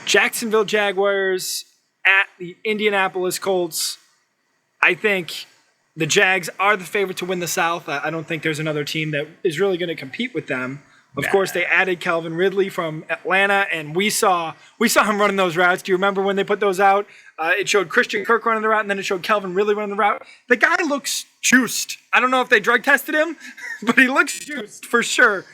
Jacksonville Jaguars at the Indianapolis Colts. I think the Jags are the favorite to win the South. I don't think there's another team that is really going to compete with them. Of course, they added Calvin Ridley from Atlanta, and we saw him running those routes. Do you remember when they put those out? It showed Christian Kirk running the route, and then it showed Calvin Ridley running the route. The guy looks juiced. I don't know if they drug tested him, but he looks juiced for sure.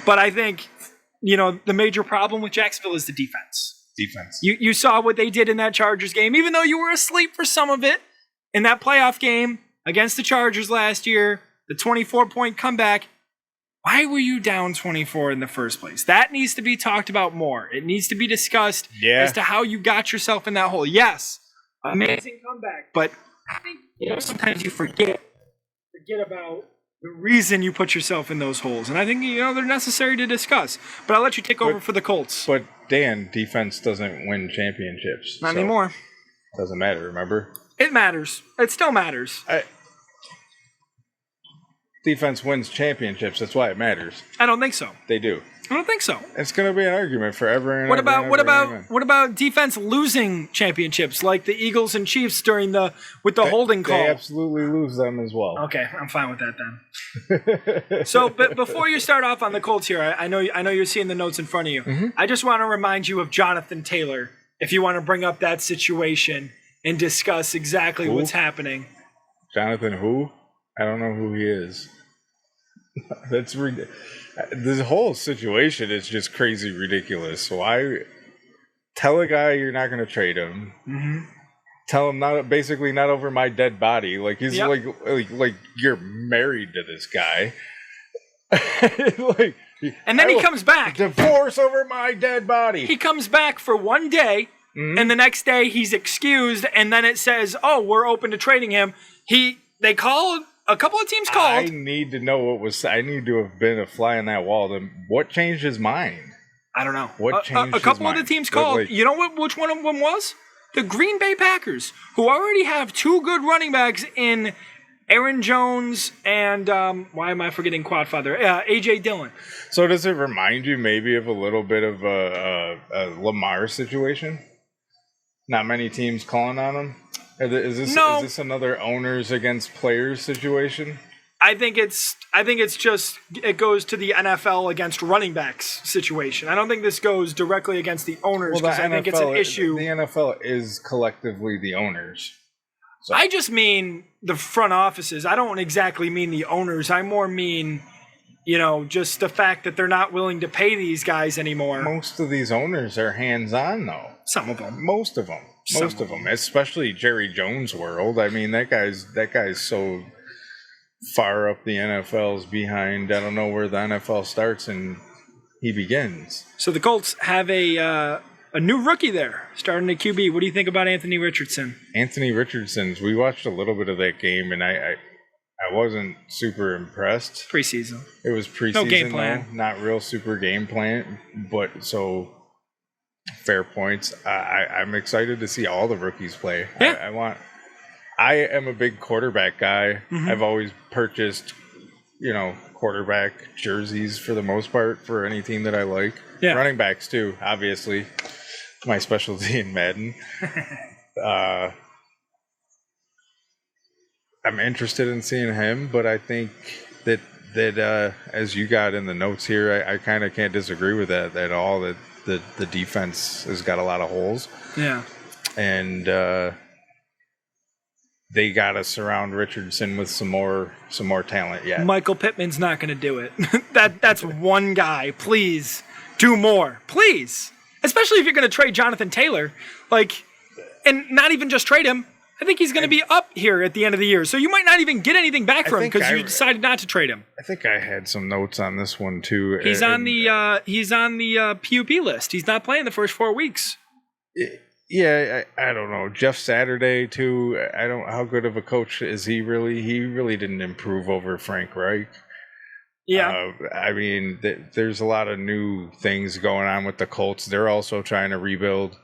But I think, the major problem with Jacksonville is the defense. You saw what they did in that Chargers game, even though you were asleep for some of it in that playoff game against the Chargers last year, the 24-point comeback. Why were you down 24 in the first place? That needs to be talked about more. It needs to be discussed as to how you got yourself in that hole. Yes, amazing comeback, but I think sometimes you forget about the reason you put yourself in those holes. And I think, they're necessary to discuss. But I'll let you take over for the Colts. But, Dan, defense doesn't win championships. Not anymore. Doesn't matter, remember? It matters. It still matters. Defense wins championships. That's why it matters. I don't think so. They do. I don't think so. It's going to be an argument forever and What ever. What about defense losing championships like the Eagles and Chiefs with the holding call? They absolutely lose them as well. Okay, I'm fine with that then. So, but before you start off on the Colts here, I know you're seeing the notes in front of you. Mm-hmm. I just want to remind you of Jonathan Taylor, if you want to bring up that situation and discuss exactly what's happening. Jonathan who? I don't know who he is. That's ridiculous. This whole situation is just crazy ridiculous. Why tell a guy you're not going to trade him? Mm-hmm. Tell him not over my dead body. Like he's like you're married to this guy. And then he comes back. Divorce over my dead body. He comes back for one day, and the next day he's excused, and then it says, "Oh, we're open to trading him." They called. A couple of teams called. I need to know I need to have been a fly on that wall. What changed his mind? I don't know. What changed a couple his mind? of the teams called. You know which one of them was? The Green Bay Packers, who already have two good running backs in Aaron Jones and why am I forgetting Quadfather? A.J. Dillon. So does it remind you maybe of a little bit of a Lamar situation? Not many teams calling on him. Is this another owners against players situation? I think it's just it goes to the NFL against running backs situation. I don't think this goes directly against the owners because I think it's an issue. The NFL is collectively the owners. So. I just mean the front offices. I don't exactly mean the owners. I more mean, just the fact that they're not willing to pay these guys anymore. Most of these owners are hands-on, though. Some of them. Most of them, especially Jerry Jones' world. I mean, that guy's so far up the NFL's behind. I don't know where the NFL starts and he begins. So the Colts have a new rookie there, starting at QB. What do you think about Anthony Richardson? Anthony Richardson's. We watched a little bit of that game, and I wasn't super impressed. Preseason. It was preseason. No game plan. Though, not real super game plan, but so. Fair points. I'm excited to see all the rookies play. Yeah. I am a big quarterback guy. Mm-hmm. I've always purchased, quarterback jerseys for the most part for any team that I like. Yeah. Running backs too, obviously. My specialty in Madden. I'm interested in seeing him, but I think that as you got in the notes here, I kind of can't disagree with that at all. That the defense has got a lot of holes. Yeah. And they got to surround Richardson with some more talent yet. Michael Pittman's not going to do it. That's one guy. Please do more. Please. Especially if you're going to trade Jonathan Taylor. And not even just trade him. I think he's going to be up here at the end of the year. So you might not even get anything back from him because you decided not to trade him. I think I had some notes on this one too. He's on the PUP list. He's not playing the first 4 weeks. Yeah, I don't know. Jeff Saturday too. How good of a coach is he really? He really didn't improve over Frank Reich. Yeah. There's a lot of new things going on with the Colts. They're also trying to rebuild.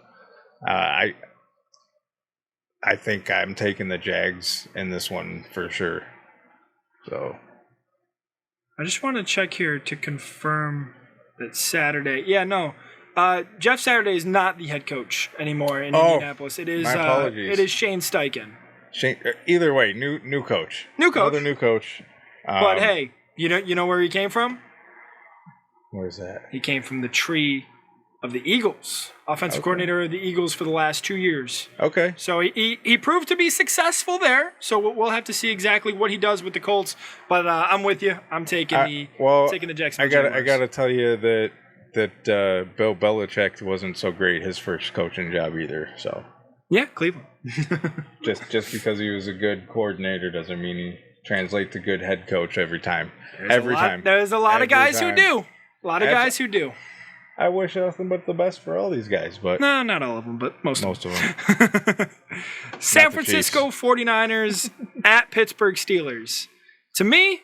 I think I'm taking the Jags in this one for sure. So I just want to check here to confirm that Saturday. Yeah, no. Jeff Saturday is not the head coach anymore in Indianapolis. It is my apologies. It is Shane Steichen. Either way, new coach. Another new coach. But hey, you know where he came from? Where's that? He came from the tree of the Eagles, offensive coordinator of the Eagles for the last 2 years. Okay. So he proved to be successful there. So we'll have to see exactly what he does with the Colts. But I'm with you. I'm taking the Jacksonville Jaguars. I gotta tell you that Bill Belichick wasn't so great his first coaching job either. So yeah, Cleveland. just because he was a good coordinator doesn't mean he translates to good head coach every time. There's a lot of guys who do. A lot of guys who do. I wish nothing but the best for all these guys, but no, not all of them, but most of them. San Francisco 49ers at Pittsburgh Steelers. To me,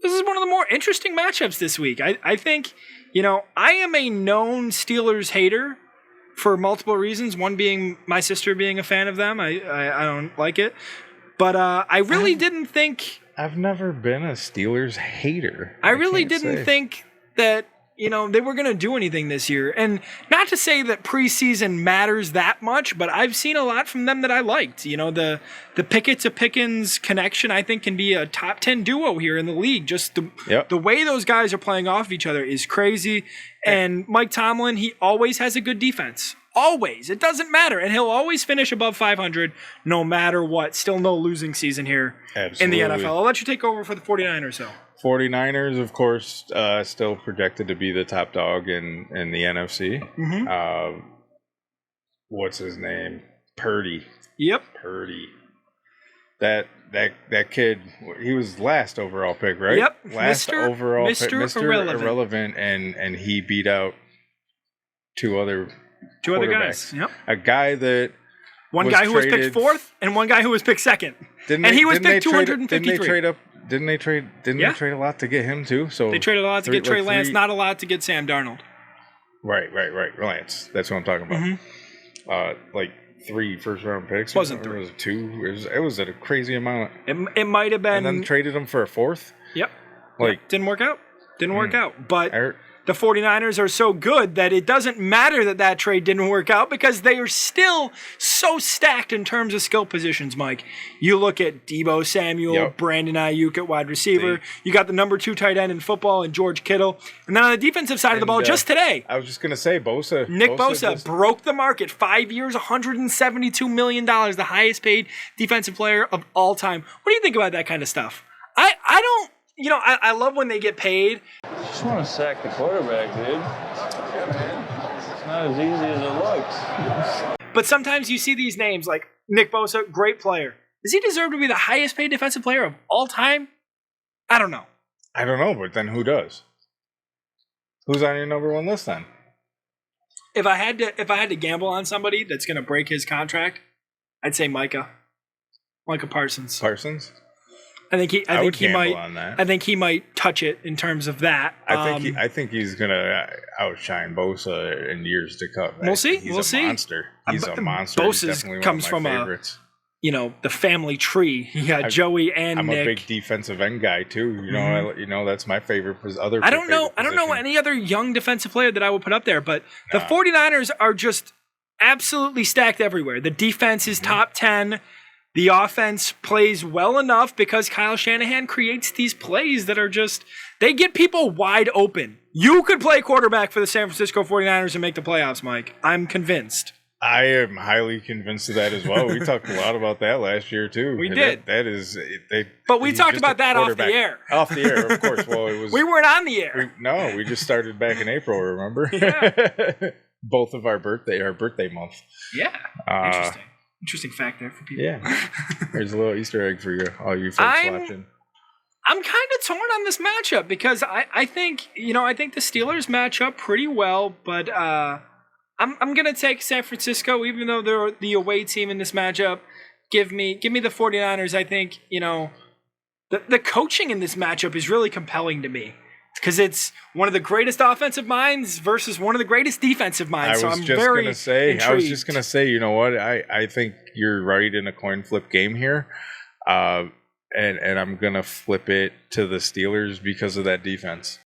this is one of the more interesting matchups this week. I think, I am a known Steelers hater for multiple reasons. One being my sister being a fan of them. I don't like it. But I really didn't think... I've never been a Steelers hater. I really didn't think that, they were going to do anything this year. And not to say that preseason matters that much, but I've seen a lot from them that I liked. The Pickett to Pickens connection, I think, can be a top 10 duo here in the league. Just the way those guys are playing off of each other is crazy. And Mike Tomlin, he always has a good defense. Always. It doesn't matter. And he'll always finish above 500 no matter what. Still no losing season here in the NFL. I'll let you take over for the 49ers, though. 49ers, of course, still projected to be the top dog in the NFC. Mm-hmm. What's his name? Purdy. Yep. Purdy. That kid, he was last overall pick, right? Yep. Last overall pick. Mr. Irrelevant, and he beat out two other guys. Yep. A guy that one guy who was picked fourth and one guy who was picked second. He was picked 253. Didn't they trade a lot to get him too? So they traded a lot to get Trey Lance, not a lot to get Sam Darnold. Right. Lance. That's what I'm talking about. Mm-hmm. Like 3 first-round picks. Wasn't 3. It was 2. It was at a crazy amount. It might have been. And then traded him for a 4th. Yep. Didn't work out. But the 49ers are so good that it doesn't matter that trade didn't work out because they are still so stacked in terms of skill positions, Mike. You look at Deebo Samuel, Brandon Ayuk at wide receiver. You got the number 2 tight end in football and George Kittle. And then on the defensive side of the ball, just today. I was just going to say, Bosa. Nick Bosa broke the market. 5 years, $172 million, the highest paid defensive player of all time. What do you think about that kind of stuff? I don't... I love when they get paid. I just want to sack the quarterback, dude. It's not as easy as it looks. But sometimes you see these names like Nick Bosa, great player. Does he deserve to be the highest paid defensive player of all time? I don't know. But then who does? Who's on your number 1 list then? If I had to gamble on somebody that's going to break his contract, I'd say Micah Parsons. Parsons? I think he might touch it in terms of that. I think he's gonna outshine Bosa in years to come. We'll see. He's a monster. He's a monster. Bosa comes from favorites. The family tree. You got Joey and I'm Nick. a big defensive end guy too. That's my favorite. I don't know any other young defensive player that I would put up there, but the 49ers are just absolutely stacked everywhere. The defense is top 10. The offense plays well enough because Kyle Shanahan creates these plays that are just, they get people wide open. You could play quarterback for the San Francisco 49ers and make the playoffs, Mike. I'm convinced. I am highly convinced of that as well. We talked a lot about that last year too. We did. But we talked about that off the air. Off the air, of course. Well, it was. We weren't on the air. We just started back in April. Remember? Yeah. Both of our birthday month. Yeah. Interesting fact there for people. Yeah. There's a little Easter egg for all you folks watching. I'm kind of torn on this matchup because I think the Steelers match up pretty well, but I'm gonna take San Francisco, even though they're the away team in this matchup. Give me the 49ers. I think the coaching in this matchup is really compelling to me. Because it's one of the greatest offensive minds versus one of the greatest defensive minds. I was just gonna say, you know what? I think you're right in a coin flip game here. and I'm gonna flip it to the Steelers because of that defense.